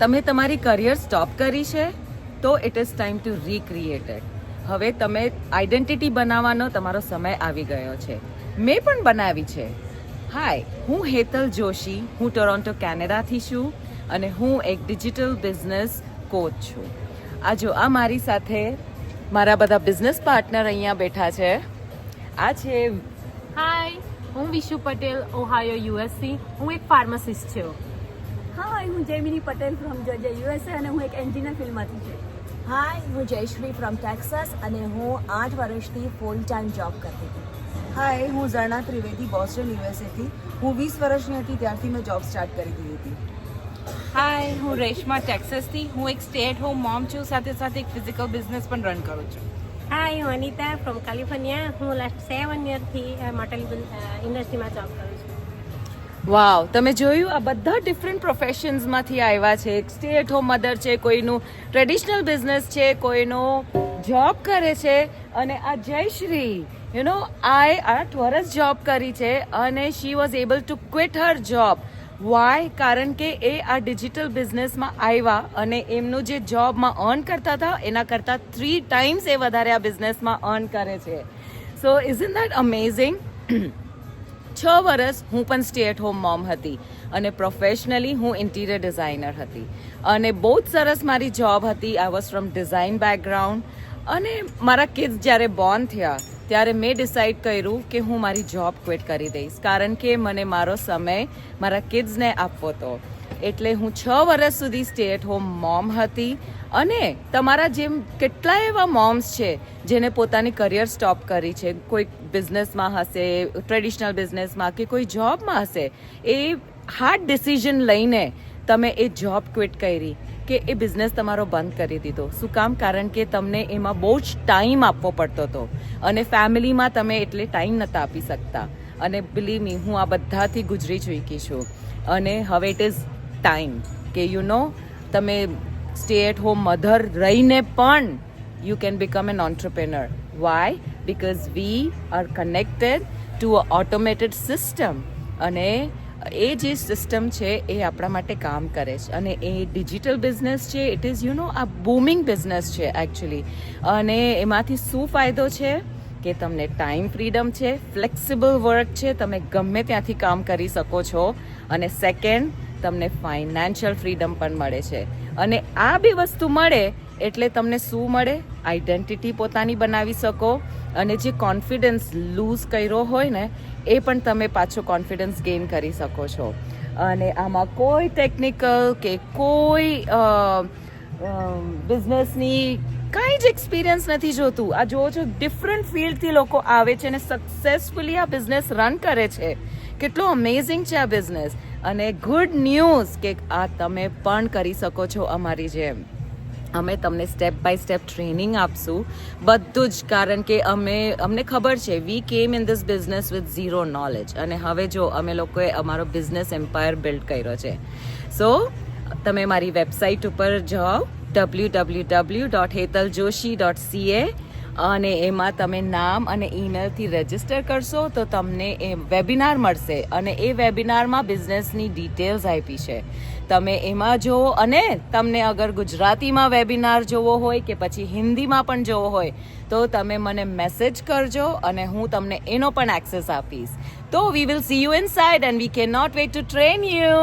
તમે તમારી career stop કરી છે તો it is time to recreate it. હવે તમે આઈડેન્ટિટી બનાવવાનો તમારો સમય આવી ગયો છે. મેં પણ બનાવી છે. હાય, હું હેતલ જોશી, હું ટોરોન્ટો કેનેડાથી છું અને હું એક ડિજિટલ બિઝનેસ કોચ છું. આ જો આ મારી સાથે મારા બધા બિઝનેસ પાર્ટનર અહીંયા બેઠા છે. આ છે હાય, હું વિશુ પટેલ, ઓહાયો યુએસથી. હું એક ફાર્માસિસ્ટ છું. હાય, હું Jaymini Patel from Georgia USA અને હું એક એન્જિનિયર ફિલ્ડમાંથી છું. હાય, હું જયશ્રી ફ્રોમ ટેક્સાસ અને હું 8 વર્ષથી ફૂલ ટાઈમ જોબ કરતી હતી. હાય, હું ઝરણા ત્રિવેદી બોસ્ટન યુએસએથી. હું 20 વર્ષની હતી ત્યારથી મેં જોબ સ્ટાર્ટ કરી દીધી હતી. હાય, હું રેશમા ટેક્સાસથી. હું એક સ્ટે એટ હોમ મોમ છું, સાથે સાથે એક ફિઝિકલ બિઝનેસ પણ રન કરું છું. હાય, હું અનિતા ફ્રોમ કેલિફોર્નિયા. હું લાસ્ટ 7 યરથી મોટેલ ઇન્ડસ્ટ્રીમાં જોબ કરું છું. વાવ, તમે જોયું આ બધા ડિફરન્ટ પ્રોફેશન્સમાંથી આવ્યા છે. એક સ્ટે એટ હોમ મધર છે, કોઈનું ટ્રેડિશનલ બિઝનેસ છે, કોઈનો જોબ કરે છે. અને આ જયશ્રી આએ 8 વર્ષ જોબ કરી છે અને she was able to quit her job. Why? કારણ કે એ આ ડિજિટલ બિઝનેસમાં આવ્યા અને એમનું જે જોબમાં અર્ન કરતા હતા એના કરતાં 3 ટાઈમ્સ એ વધારે આ બિઝનેસમાં અર્ન કરે છે. સો ઇઝન્ટ દેટ અમેઝિંગ? 6 વર્ષ હું પણ સ્ટે એટ હોમ મોમ હતી અને પ્રોફેશનલી હું ઇન્ટિરિયર ડિઝાઇનર હતી અને બહુ જ સરસ મારી જોબ હતી. I was from design background અને મારા કિડ્સ જ્યારે બોર્ન થયા ત્યારે મેં ડિસાઇડ કર્યું કે હું મારી જોબ ક્વિટ કરી દઈશ, કારણ કે મને મારો સમય મારા કિડ્સને આપવો હતો. એટલે હું 6 વર્ષ સુધી સ્ટે એટ હોમ મોમ હતી. અને તમારા જેમ કેટલાય એવા મોમ્સ છે જેને પોતાની કરિયર સ્ટોપ કરી છે. કોઈ બિઝનેસમાં હશે, ટ્રેડિશનલ બિઝનેસમાં કે કોઈ જોબમાં હશે. એ હાર્ડ ડિસિઝન લઈને તમે એ જોબ ક્વિટ કરી કે એ બિઝનેસ તમારો બંધ કરી દીધો. શું કામ? કારણ કે તમને એમાં બહુ જ ટાઈમ આપવો પડતો હતો અને ફેમિલીમાં તમે એટલે ટાઈમ નહોતા આપી શકતા. અને બિલીવ મી, હું આ બધાથી ગુજરી ચૂકી છું અને હવે ઇટ ઇઝ ટાઈમ કે તમે સ્ટે એટ હોમ મધર રહીને પણ you can become an entrepreneur. Why? Because we are connected to a automated system અને એ જે સિસ્ટમ છે એ આપણા માટે કામ કરે છે. અને એ ડિજિટલ બિઝનેસ છે, ઇટ ઇઝ આ બૂમિંગ બિઝનેસ છે એકચ્યુઅલી. અને એમાંથી શું ફાયદો છે કે તમને ટાઈમ ફ્રીડમ છે, ફ્લેક્સિબલ વર્ક છે, તમે ગમે ત્યાંથી કામ કરી શકો છો. અને સેકન્ડ, તમને ફાઇનાન્શિયલ ફ્રીડમ પણ મળે છે. અને આ બે વસ્તુ મળે એટલે તમને શું મળે? આઈડેન્ટિટી પોતાની બનાવી શકો અને જે કોન્ફિડન્સ લૂઝ કર્યો હોય ને એ પણ તમે પાછો કોન્ફિડન્સ ગેઇન કરી શકો છો. અને આમાં કોઈ ટેકનિકલ કે કોઈ બિઝનેસની કાંઈ જ એક્સપિરિયન્સ નથી જોતું. આ જુઓ છો, ડિફરન્ટ ફિલ્ડથી લોકો આવે છે અને સક્સેસફુલી આ બિઝનેસ રન કરે છે. કેટલો અમેઝિંગ છે આ બિઝનેસ. અને ગુડ ન્યૂઝ કે આ તમે પણ કરી શકો છો અમારી જેમ. અમે તમને સ્ટેપ બાય સ્ટેપ ટ્રેનિંગ આપશું બધું જ, કારણ કે અમને ખબર છે we came in this business with zero knowledge અને હવે જો અમે લોકોએ અમારો બિઝનેસ એમ્પાયર બિલ્ડ કર્યો છે. સો તમે મારી વેબસાઇટ ઉપર જાઓ www.hetaljoshi.ca અને એમાં તમે નામ અને ઈમેલથી રજિસ્ટર કરશો તો તમને એ વેબિનાર મળશે અને એ વેબિનારમાં બિઝનેસની ડિટેલ્સ આપી છે. તમે એમાં જુઓ અને તમને અગર ગુજરાતીમાં વેબિનાર જોવો હોય કે પછી હિન્દીમાં પણ જોવો હોય તો તમે મને મેસેજ કરજો અને હું તમને એનો પણ એક્સેસ આપીશ. તો we will see you inside and we can not wait to train you.